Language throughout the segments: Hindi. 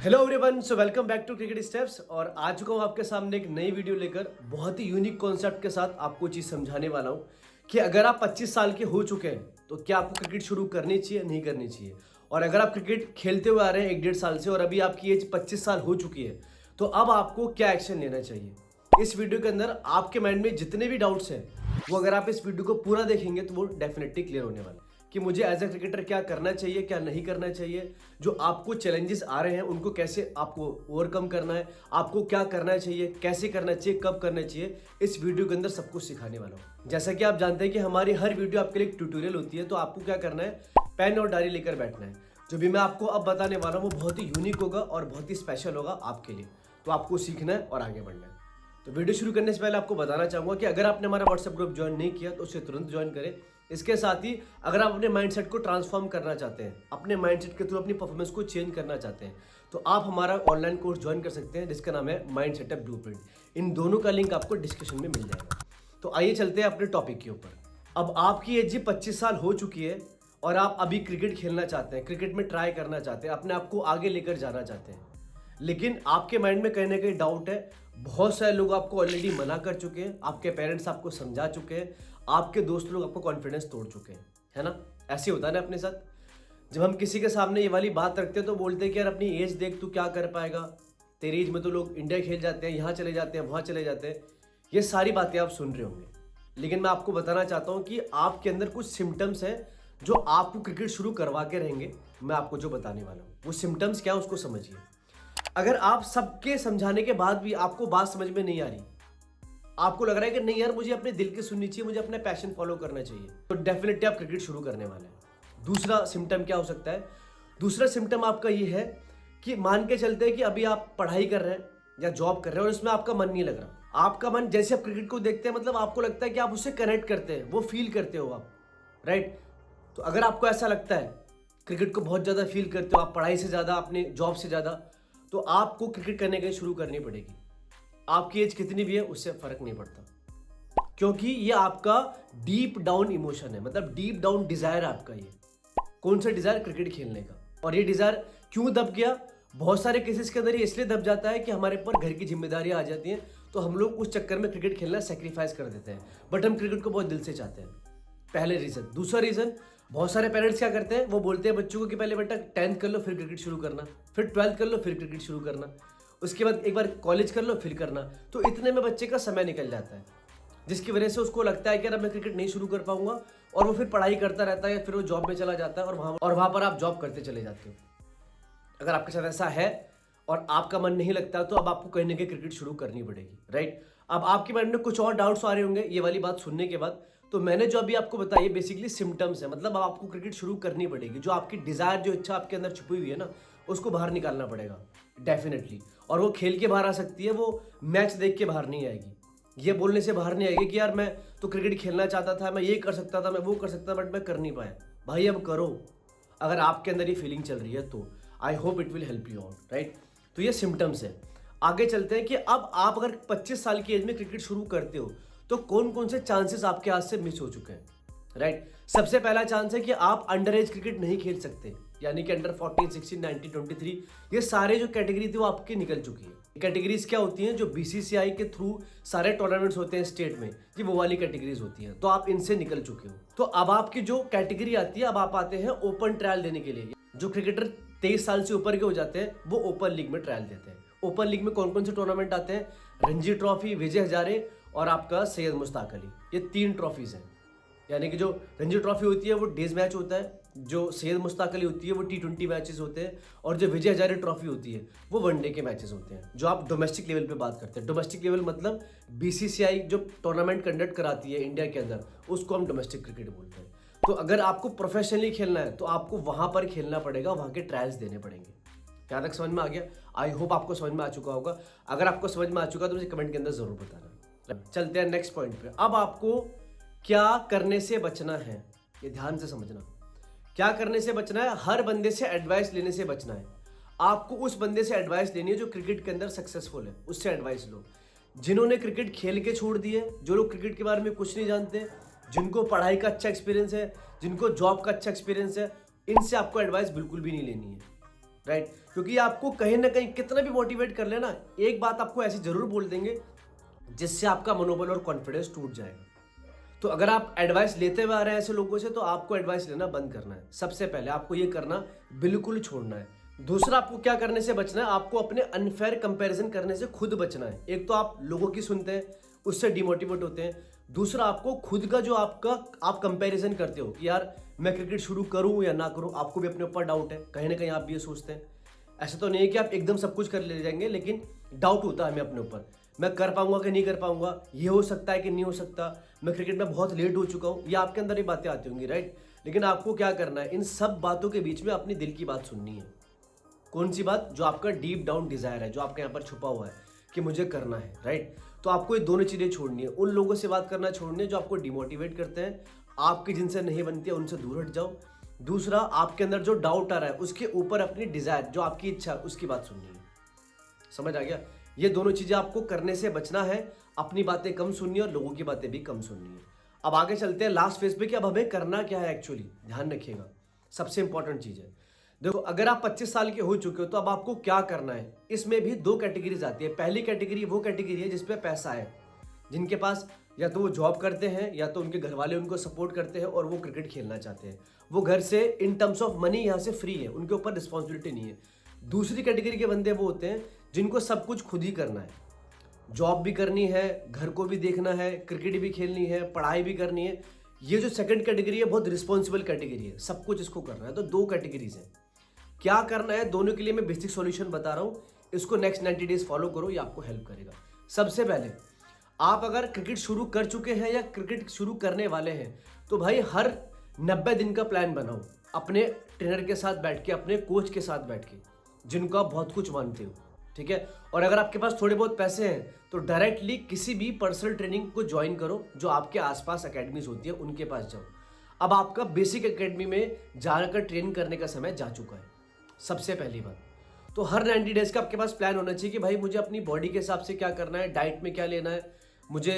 Hello everyone, so welcome back to cricket steps. और आ चुका हूँ आपके सामने एक नई वीडियो लेकर, बहुत ही यूनिक कॉन्सेप्ट के साथ आपको चीज़ समझाने वाला हूँ कि अगर आप 25 साल के हो चुके हैं तो क्या आपको क्रिकेट शुरू करनी चाहिए नहीं करनी चाहिए। और अगर आप क्रिकेट खेलते हुए आ रहे हैं 1-1.5 साल से और अभी आपकी एज 25 साल हो चुकी है तो अब आपको क्या एक्शन लेना चाहिए। इस वीडियो के अंदर आपके माइंड में जितने भी डाउट्स हैं वो अगर आप इस वीडियो को पूरा देखेंगे तो वो डेफिनेटली क्लियर होने वाला है कि मुझे एज ए क्रिकेटर क्या करना चाहिए क्या नहीं करना चाहिए। जो आपको चैलेंजेस आ रहे हैं उनको कैसे आपको ओवरकम करना है, आपको क्या करना चाहिए, कैसे करना चाहिए, कब करना चाहिए, इस वीडियो के अंदर सब कुछ सिखाने वाला हूँ। जैसा कि आप जानते हैं कि हमारी हर वीडियो आपके लिए एक ट्यूटोरियल होती है, तो आपको क्या करना है, पेन और डायरी लेकर बैठना है। जो भी मैं आपको अब बताने वाला हूँ वो बहुत ही यूनिक होगा और बहुत ही स्पेशल होगा आपके लिए, तो आपको सीखना है और आगे बढ़ना है। तो वीडियो शुरू करने से पहले आपको बताना चाहूंगा कि अगर आपने हमारा व्हाट्सएप ग्रुप ज्वाइन नहीं किया तो उसे तुरंत ज्वाइन करें। इसके साथ ही अगर आप अपने माइंडसेट को ट्रांसफॉर्म करना चाहते हैं, अपने माइंडसेट के थ्रू अपनी परफॉर्मेंस को चेंज करना चाहते हैं, तो आप हमारा ऑनलाइन कोर्स ज्वाइन कर सकते हैं जिसका नाम है माइंड सेटअप ब्लूप्रिंट। इन दोनों का लिंक आपको डिस्क्रिप्शन में मिल जाएगा। तो आइए चलते हैं अपने टॉपिक के ऊपर। अब आपकी एज 25 साल हो चुकी है और आप अभी क्रिकेट खेलना चाहते हैं, क्रिकेट में ट्राई करना चाहते हैं, अपने आप को आगे लेकर जाना चाहते हैं, लेकिन आपके माइंड में कहीं ना कहीं डाउट है। बहुत सारे लोग आपको ऑलरेडी मना कर चुके हैं, आपके पेरेंट्स आपको समझा चुके हैं, आपके दोस्त लोग आपको कॉन्फिडेंस तोड़ चुके हैं, है ना। ऐसे होता है ना अपने साथ। जब हम किसी के सामने ये वाली बात रखते हैं तो बोलते हैं कि यार अपनी एज देख, तू क्या कर पाएगा, तेरी एज में तो लोग इंडिया खेल जाते हैं, यहाँ चले जाते हैं, वहाँ चले जाते हैं। ये सारी बातें आप सुन रहे होंगे, लेकिन मैं आपको बताना चाहता हूँ कि आपके अंदर कुछ सिम्टम्स हैं जो आपको क्रिकेट शुरू करवा के रहेंगे। मैं आपको जो बताने वाला हूँ वो सिम्टम्स क्या है उसको समझिए। अगर आप सबके समझाने के बाद भी आपको बात समझ में नहीं आ रही, आपको लग रहा है कि नहीं यार मुझे अपने दिल की सुननी चाहिए, मुझे अपना पैशन फॉलो करना चाहिए, तो डेफिनेटली आप क्रिकेट शुरू करने वाले हैं। दूसरा सिम्टम क्या हो सकता है? दूसरा सिम्टम आपका ये है कि मान के चलते हैं कि अभी आप पढ़ाई कर रहे हैं या जॉब कर रहे हैं और उसमें आपका मन नहीं लग रहा। आपका मन, जैसे आप क्रिकेट को देखते हैं, मतलब आपको लगता है कि आप उससे कनेक्ट करते हैं, वो फील करते हो आप, राइट। तो अगर आपको ऐसा लगता है, क्रिकेट को बहुत ज़्यादा फील करते हो आप, पढ़ाई से ज़्यादा, अपने जॉब से ज़्यादा, तो आपको क्रिकेट करने के लिए शुरू करनी पड़ेगी। आपकी एज कितनी भी है उससे फर्क नहीं पड़ता, क्योंकि ये आपका डीप डाउन इमोशन है, मतलब डीप डाउन डिजायर है आपका। ये कौन सा डिजायर? क्रिकेट खेलने का। और ये डिजायर क्यों दब गया? बहुत सारे केसेस के अंदर ये इसलिए दब जाता है कि हमारे ऊपर घर की जिम्मेदारियां आ जाती हैं, तो हम लोग उस चक्कर में क्रिकेट खेलना सेक्रीफाइस कर देते हैं, बट हम क्रिकेट को बहुत दिल से चाहते हैं। पहले रीजन। दूसरा रीजन, बहुत सारे पेरेंट्स क्या करते हैं, वो बोलते हैं बच्चों को कि पहले बेटा 10th कर लो फिर क्रिकेट शुरू करना, फिर 12th कर लो फिर क्रिकेट शुरू करना, उसके बाद एक बार कॉलेज कर लो फिर करना। तो इतने में बच्चे का समय निकल जाता है, जिसकी वजह से उसको लगता है कि यार मैं क्रिकेट नहीं शुरू कर पाऊंगा, और वो फिर पढ़ाई करता रहता है, फिर वो जॉब में चला जाता है और वहां पर आप जॉब करते चले जाते हो। अगर आपके साथ ऐसा है और आपका मन नहीं लगता तो अब आपको कहीं ना कहीं क्रिकेट शुरू करनी पड़ेगी, राइट। अब आपके माइंड में कुछ और डाउट्स आ रहे होंगे ये वाली बात सुनने के बाद। तो मैंने जो अभी आपको बताया बेसिकली सिम्टम्स है, मतलब अब आपको क्रिकेट शुरू करनी पड़ेगी। जो आपकी डिजायर, जो इच्छा आपके अंदर छुपी हुई है ना, उसको बाहर निकालना पड़ेगा डेफिनेटली। और वो खेल के बाहर आ सकती है, वो मैच देख के बाहर नहीं आएगी, ये बोलने से बाहर नहीं आएगी कि यार मैं तो क्रिकेट खेलना चाहता था, मैं ये कर सकता था, मैं वो कर सकता था, बट मैं कर नहीं पाया। भाई अब करो, अगर आपके अंदर ये फीलिंग चल रही है तो I hope it will help you out, right. तो ये सिम्टम्स है। आगे चलते हैं कि अब आप अगर 25 साल की एज में क्रिकेट शुरू करते हो तो कौन कौन से चांसेस आपके हाथ से मिस हो चुके हैं, राइट। सबसे पहला चांस है कि आप अंडर एज क्रिकेट नहीं खेल सकते, यानी कि अंडर 14, 16, 19, 23, ये सारे जो कैटेगरी थी वो आपकी निकल चुकी है। कैटेगरीज क्या होती हैं? जो बीसीसीआई के थ्रू सारे टूर्नामेंट्स होते हैं स्टेट में, ये वो वाली कैटेगरीज होती हैं, तो आप इनसे निकल चुके हो। तो अब आपकी जो कैटेगरी आती है, अब आप आते हैं ओपन ट्रायल देने के लिए। जो क्रिकेटर 23 साल से ऊपर के हो जाते हैं वो ओपन लीग में ट्रायल देते हैं। ओपन लीग में कौन कौन से टूर्नामेंट आते हैं? रणजी ट्रॉफी, विजय हजारे और आपका सैयद मुश्ताक अली, ये 3 ट्रॉफीज हैं। यानी कि जो रणजी ट्रॉफी होती है वो डेज मैच होता है, जो सैयद मुश्ताक अली होती है वो T20 मैचेस होते हैं, और जो विजय हजारे ट्रॉफी होती है वो वनडे के मैचेस होते हैं। जो आप डोमेस्टिक लेवल पे बात करते हैं, डोमेस्टिक लेवल मतलब बीसीसीआई जो टूर्नामेंट कंडक्ट कराती है इंडिया के अंदर, उसको हम डोमेस्टिक क्रिकेट बोलते हैं। तो अगर आपको प्रोफेशनली खेलना है तो आपको वहां पर खेलना पड़ेगा, वहां के ट्रायल्स देने पड़ेंगे। यहाँ तक समझ में आ गया? आई होप आपको समझ में आ चुका होगा। अगर आपको समझ में आ चुका तो मुझे कमेंट के अंदर जरूर बताना। चलते हैं नेक्स्ट पॉइंट पे। अब आपको क्या करने से बचना है, ये ध्यान से समझना। क्या करने से बचना है? हर बंदे से एडवाइस लेने से बचना है। आपको उस बंदे से एडवाइस लेनी है जो क्रिकेट के अंदर सक्सेसफुल है, उससे एडवाइस लो। जिन्होंने क्रिकेट खेल के छोड़ दिए, जो लोग क्रिकेट के बारे में कुछ नहीं जानते, जिनको पढ़ाई का अच्छा एक्सपीरियंस है, जिनको जॉब का अच्छा एक्सपीरियंस है, इनसे आपको एडवाइस बिल्कुल भी नहीं लेनी है, राइट। क्योंकि ये आपको कहीं ना कहीं कितना भी मोटिवेट कर लेना, एक बात आपको ऐसी जरूर बोल देंगे जिससे आपका मनोबल और कॉन्फिडेंस टूट जाएगा। तो अगर आप एडवाइस लेते हुए आ रहे हैं ऐसे लोगों से, तो आपको एडवाइस लेना बंद करना है। सबसे पहले आपको ये करना बिल्कुल छोड़ना है। दूसरा, आपको क्या करने से बचना है, आपको अपने अनफेयर कंपैरिजन करने से खुद बचना है। एक तो आप लोगों की सुनते हैं, उससे डिमोटिवेट होते हैं। दूसरा, आपको खुद का जो आप कंपैरिजन करते हो कि यार मैं क्रिकेट शुरू करूं या ना करूं, आपको भी अपने ऊपर डाउट है, कहीं ना कहीं आप भी ये सोचते हैं। ऐसा तो नहीं है कि आप एकदम सब कुछ कर ले जाएंगे, लेकिन डाउट होता है हमें अपने ऊपर, मैं कर पाऊंगा कि नहीं कर पाऊंगा, ये हो सकता है कि नहीं हो सकता, मैं क्रिकेट में बहुत लेट हो चुका हूँ, ये आपके अंदर ही बातें आती होंगी, राइट। लेकिन आपको क्या करना है, इन सब बातों के बीच में अपनी दिल की बात सुननी है। कौन सी बात? जो आपका डीप डाउन डिजायर है, जो आपके यहाँ पर छुपा हुआ है कि मुझे करना है, राइट। तो आपको ये दोनों चीजें छोड़नी है। उन लोगों से बात करना छोड़नी है जो आपको डिमोटिवेट करते हैं, आपकी जिनसे नहीं बनती है उनसे दूर हट जाओ। दूसरा, आपके अंदर जो डाउट आ रहा है उसके ऊपर अपनी डिजायर, जो आपकी इच्छा है, उसकी बात सुननी है। समझ आ गया? ये दोनों चीजें आपको करने से बचना है। अपनी बातें कम सुननी है और लोगों की बातें भी कम सुननी है। अब आगे चलते हैं लास्ट फेज पे कि अब हमें करना क्या है एक्चुअली। ध्यान रखिएगा, सबसे इंपॉर्टेंट चीज है। देखो, अगर आप 25 साल के हो चुके हो तो अब आपको क्या करना है। इसमें भी दो कैटेगरीज आती है। पहली कैटेगरी वो कैटेगरी है जिसपे पैसा है, जिनके पास या तो वो जॉब करते हैं या तो उनके घर वाले उनको सपोर्ट करते हैं और वो क्रिकेट खेलना चाहते हैं। वो घर से इन टर्म्स ऑफ मनी यहाँ से फ्री है, उनके ऊपर रिस्पॉन्सिबिलिटी नहीं है। दूसरी कैटेगरी के बंदे वो होते हैं जिनको सब कुछ खुद ही करना है, जॉब भी करनी है, घर को भी देखना है, क्रिकेट भी खेलनी है, पढ़ाई भी करनी है। ये जो सेकंड कैटेगरी है बहुत रिस्पॉन्सिबल कैटेगरी है, सब कुछ इसको करना है। तो दो कैटेगरीज हैं, क्या करना है दोनों के लिए मैं बेसिक सॉल्यूशन बता रहा हूँ। इसको नेक्स्ट 90 डेज फॉलो करो, ये आपको हेल्प करेगा। सबसे पहले, आप अगर क्रिकेट शुरू कर चुके हैं या क्रिकेट शुरू करने वाले हैं तो भाई हर 90 दिन का प्लान बनाओ, अपने ट्रेनर के साथ बैठ के, अपने कोच के साथ बैठ के, जिनको आप बहुत कुछ मानते हो, ठीक है। और अगर आपके पास थोड़े बहुत पैसे हैं तो डायरेक्टली किसी भी पर्सनल ट्रेनिंग को ज्वाइन करो, जो आपके आसपास एकेडमीज होती है उनके पास जाओ। अब आपका बेसिक एकेडमी में जाकर ट्रेन करने का समय जा चुका है। सबसे पहली बात तो हर 90 डेज का आपके पास प्लान होना चाहिए कि भाई मुझे अपनी बॉडी के हिसाब से क्या करना है, डाइट में क्या लेना है, मुझे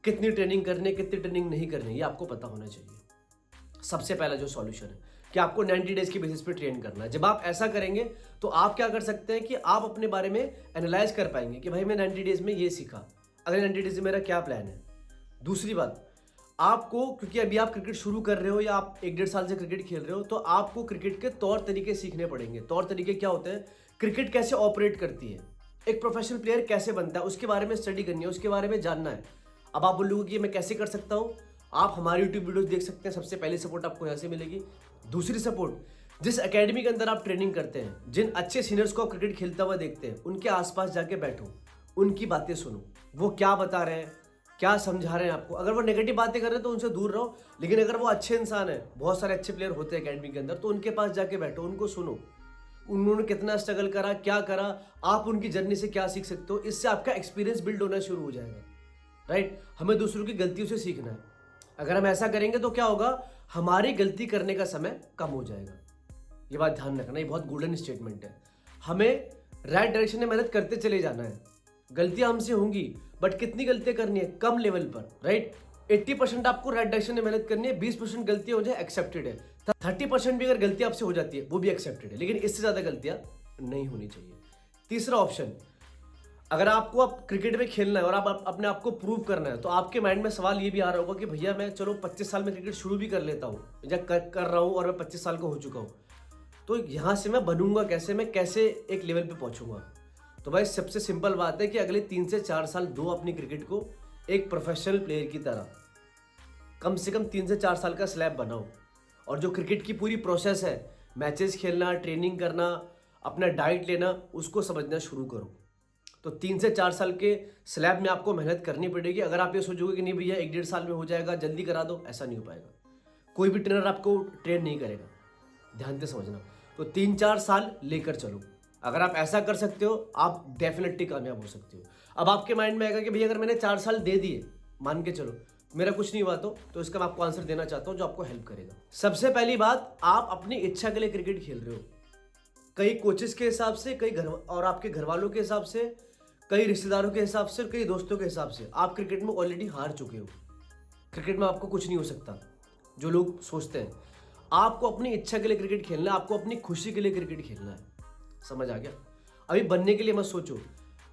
कितनी ट्रेनिंग करनी है, कितनी ट्रेनिंग नहीं करनी है, ये आपको पता होना चाहिए। सबसे पहला जो सॉल्यूशन है कि आपको 90 डेज के बेसिस पे ट्रेन करना है। जब आप ऐसा करेंगे तो आप क्या कर सकते हैं कि आप अपने बारे में एनालाइज कर पाएंगे कि भाई मैं 90 डेज में ये सीखा, अगले 90 डेज में मेरा क्या प्लान है। दूसरी बात, आपको, क्योंकि अभी आप क्रिकेट शुरू कर रहे हो या आप 1-1.5 साल से क्रिकेट खेल रहे हो, तो आपको क्रिकेट के तौर तरीके सीखने पड़ेंगे। तौर तरीके क्या होते हैं, क्रिकेट कैसे ऑपरेट करती है, एक प्रोफेशनल प्लेयर कैसे बनता है, उसके बारे में स्टडी करनी है, उसके बारे में जानना है। अब आप बोलोगे कि मैं कैसे कर सकता हूं, आप हमारी यूट्यूब वीडियोस देख सकते हैं। सबसे पहली सपोर्ट आपको यहाँ से मिलेगी। दूसरी सपोर्ट, जिस एकेडमी के अंदर आप ट्रेनिंग करते हैं, जिन अच्छे सीनियर्स को आप क्रिकेट खेलता हुआ देखते हैं, उनके आसपास जाके बैठो, उनकी बातें सुनो, वो क्या बता रहे हैं, क्या समझा रहे हैं आपको। अगर वो नेगेटिव बातें कर रहे हैं तो उनसे दूर रहो, लेकिन अगर वो अच्छे इंसान है, बहुत सारे अच्छे प्लेयर होते हैं एकेडमी के अंदर, तो उनके पास जाके बैठो, उनको सुनो, उन्होंने कितना स्ट्रगल करा, क्या करा, आप उनकी जर्नी से क्या सीख सकते हो। इससे आपका एक्सपीरियंस बिल्ड होना शुरू हो जाएगा, राइट। हमें दूसरों की गलतियों से सीखना है। अगर हम ऐसा करेंगे तो क्या होगा, हमारी गलती करने का समय कम हो जाएगा। ये बात ध्यान रखना, ये बहुत गोल्डन स्टेटमेंट है। हमें राइट डायरेक्शन में मेहनत करते चले जाना है। गलतियां हमसे होंगी, बट कितनी गलतियां करनी है, कम लेवल पर, राइट। 80% आपको राइट डायरेक्शन में मेहनत करनी है, 20% गलतियां हो जाए एक्सेप्टेड है, 30% भी अगर गलतियां आपसे हो जाती है वो भी एक्सेप्टेड है, लेकिन इससे ज्यादा गलतियां नहीं होनी चाहिए। तीसरा ऑप्शन, अगर आपको अब क्रिकेट में खेलना है और आप अपने आप को प्रूव करना है, तो आपके माइंड में सवाल ये भी आ रहा होगा कि भैया मैं चलो 25 साल में क्रिकेट शुरू भी कर लेता हूँ या कर रहा हूँ और मैं 25 साल का हो चुका हूँ, तो यहाँ से मैं बनूंगा कैसे, मैं कैसे एक लेवल पे पहुंचूंगा। तो भाई सबसे सिंपल बात है कि अगले 3 से 4 साल दो अपनी क्रिकेट को एक प्रोफेशनल प्लेयर की तरह, कम से कम 3 से 4 साल का स्लैब बनाओ। और जो क्रिकेट की पूरी प्रोसेस है, मैचेस खेलना, ट्रेनिंग करना, अपना डाइट लेना, उसको समझना शुरू करो। तो 3 से 4 साल के स्लैब में आपको मेहनत करनी पड़ेगी। अगर आप ये सोचोगे कि नहीं भैया 1-1.5 साल में हो जाएगा, जल्दी करा दो, ऐसा नहीं हो पाएगा। कोई भी ट्रेनर आपको ट्रेन नहीं करेगा, ध्यान से समझना। तो 3-4 साल लेकर चलो। अगर आप ऐसा कर सकते हो, आप डेफिनेटली कामयाब हो सकते हो। अब आपके माइंड में आएगा कि भैया अगर मैंने 4 साल दे दिए, मान के चलो मेरा कुछ नहीं हुआ, तो इसका मैं आपको आंसर देना चाहता हूं जो आपको हेल्प करेगा। सबसे पहली बात, आप अपनी इच्छा के लिए क्रिकेट खेल रहे हो। कई कोचेस के हिसाब से, कई घर और आपके घर वालों के हिसाब से, कई रिश्तेदारों के हिसाब से, कई दोस्तों के हिसाब से आप क्रिकेट में ऑलरेडी हार चुके हो। क्रिकेट में आपको कुछ नहीं हो सकता, जो लोग सोचते हैं। आपको अपनी इच्छा के लिए क्रिकेट खेलना है, आपको अपनी खुशी के लिए क्रिकेट खेलना है। समझ आ गया? अभी बनने के लिए मत सोचो,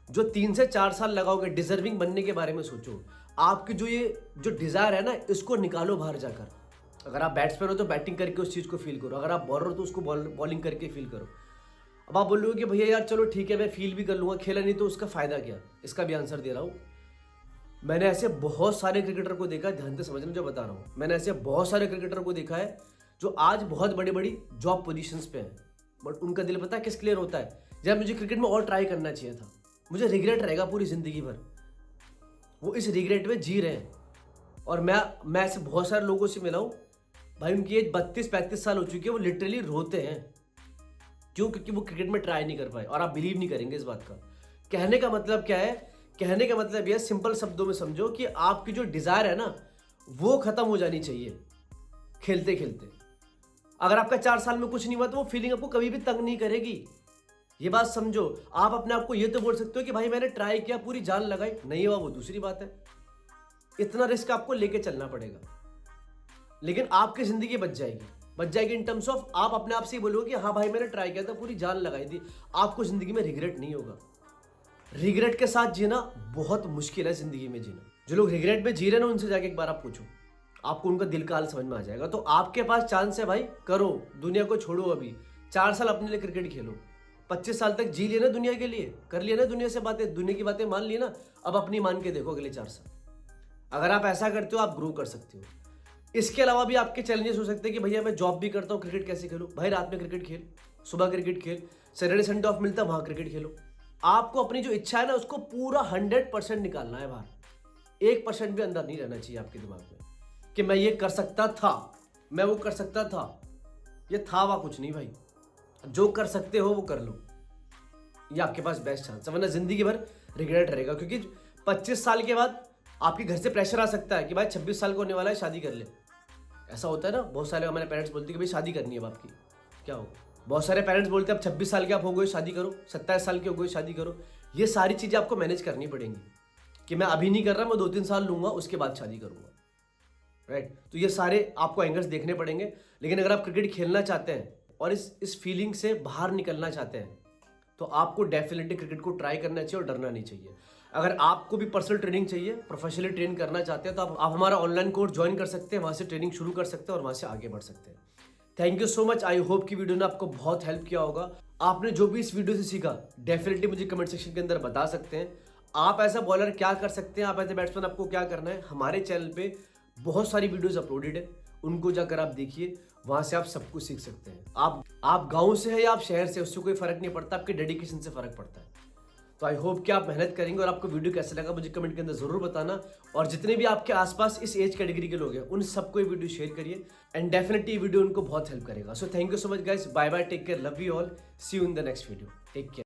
जो 3 से 4 साल लगाओगे डिजर्विंग बनने के बारे में सोचो। आपकी जो डिजायर है ना, इसको निकालो बाहर जाकर। अगर आप बैट्समैन हो तो बैटिंग करके उस चीज़ को फील करो, अगर आप बॉलर हो तो उसको बॉलिंग करके फील करो। अब आप बोलोगे कि भैया यार चलो ठीक है, मैं फील भी कर लूँगा, खेला नहीं तो उसका फ़ायदा क्या? इसका भी आंसर दे रहा हूँ। मैंने ऐसे बहुत सारे क्रिकेटर को देखा है, ध्यान से समझना जो बता रहा हूँ। मैंने ऐसे बहुत सारे क्रिकेटर को देखा है जो आज बहुत बड़ी बड़ी जॉब पोजीशंस पे हैं, बट उनका दिल पता है किस क्लियर होता है, जब मुझे क्रिकेट में और ट्राई करना चाहिए था, मुझे रिग्रेट रहेगा पूरी ज़िंदगी भर। वो इस रिग्रेट में जी रहे हैं। और मैं ऐसे बहुत सारे लोगों से मिला हूँ भाई, उनकी एज 32-35 साल हो चुकी है, वो लिटरली रोते हैं। क्यों? क्योंकि वो क्रिकेट में ट्राई नहीं कर पाए। और आप बिलीव नहीं करेंगे इस बात का। कहने का मतलब क्या है? कहने का मतलब यह सिंपल शब्दों में समझो कि आपकी जो डिजायर है ना, वो खत्म हो जानी चाहिए खेलते खेलते। अगर आपका 4 साल में कुछ नहीं हुआ तो वो फीलिंग आपको कभी भी तंग नहीं करेगी। ये बात समझो। आप अपने आप को ये तो बोल सकते हो कि भाई मैंने ट्राई किया, पूरी जान लगाई, नहीं हुआ वो दूसरी बात है। इतना रिस्क आपको लेके चलना पड़ेगा, लेकिन आपकी जिंदगी बच जाएगी इन टर्म्स ऑफ आप अपने आप से ही बोलोगे कि हाँ भाई मैंने ट्राई किया था, पूरी जान लगाई थी। आपको जिंदगी में रिग्रेट नहीं होगा। रिग्रेट के साथ जीना बहुत मुश्किल है जिंदगी में जीना। जो लोग रिग्रेट में जी रहे हैं ना, उनसे जाके एक बार आप पूछो, आपको उनका दिल का हाल समझ में आ जाएगा। तो आपके पास चांस है भाई, करो, दुनिया को छोड़ो। अभी 4 साल अपने लिए क्रिकेट खेलो, 25 साल तक जी लिया ना दुनिया के लिए, कर लिया ना दुनिया से बातें, दुनिया की बातें मान ली ना, अब अपनी मान के देखो अगले 4 साल। अगर आप ऐसा करते हो आप ग्रो कर सकते हो। इसके अलावा भी आपके चैलेंजेस हो सकते हैं कि भैया मैं जॉब भी करता हूँ, क्रिकेट कैसे खेलूँ? भाई रात में क्रिकेट खेल, सुबह क्रिकेट खेल, सैटरडे संडे ऑफ मिलता है वहाँ क्रिकेट खेलो। आपको अपनी जो इच्छा है ना, उसको पूरा 100% निकालना है बाहर। 1% भी अंदर नहीं रहना चाहिए आपके दिमाग में कि मैं ये कर सकता था, मैं वो कर सकता था। ये था वह कुछ नहीं भाई। जो कर सकते हो वो कर लो, ये आपके पास बेस्ट चांस है, वरना जिंदगी भर रिग्रेट रहेगा। क्योंकि 25 साल के बाद आपके घर से प्रेशर आ सकता है कि भाई 26 साल को होने वाला है, शादी कर ले। ऐसा होता है ना, बहुत सारे हमारे पेरेंट्स बोलते हैं कि भाई शादी करनी है अब आपकी, क्या हो। बहुत सारे पेरेंट्स बोलते हैं अब 26 साल के आप हो गए शादी करो, 27 साल के हो गए शादी करो। ये सारी चीज़ें आपको मैनेज करनी पड़ेंगी कि मैं अभी नहीं कर रहा, मैं 2-3 साल लूंगा, उसके बाद शादी करूंगा, राइट। तो ये सारे आपको एंगल्स देखने पड़ेंगे। लेकिन अगर आप क्रिकेट खेलना चाहते हैं और इस फीलिंग से बाहर निकलना चाहते हैं, तो आपको डेफिनेटली क्रिकेट को ट्राई करना चाहिए और डरना नहीं चाहिए। अगर आपको भी पर्सनल ट्रेनिंग चाहिए, प्रोफेशनली ट्रेन करना चाहते हैं, तो आप हमारा ऑनलाइन कोर्स ज्वाइन कर सकते हैं, वहाँ से ट्रेनिंग शुरू कर सकते हैं और वहाँ से आगे बढ़ सकते हैं। Thank you so much. I hope कि वीडियो ने आपको बहुत हेल्प किया होगा। आपने जो भी इस वीडियो से सीखा डेफिनेटली मुझे कमेंट सेक्शन के अंदर बता सकते हैं। आप एज अ बॉलर क्या कर सकते हैं, आप एज ए बैट्समैन आपको क्या करना है। हमारे चैनल पे बहुत सारी वीडियोस अपलोडेड है, उनको जाकर आप देखिए, वहां से आप सब कुछ सीख सकते हैं। आप गांव से है या आप शहर से, उससे कोई फर्क नहीं पड़ता, आपके डेडिकेशन से फर्क पड़ता है। तो आई होप कि आप मेहनत करेंगे। और आपको वीडियो कैसा लगा मुझे कमेंट के अंदर जरूर बताना। और जितने भी आपके आसपास इस एज कैटेगरी के लोग हैं, उन सबको ये वीडियो शेयर करिए, एंड डेफिनेटली वीडियो उनको बहुत हेल्प करेगा। So thank you so much guys, bye bye, take care, love you all, see you in the next video, take care.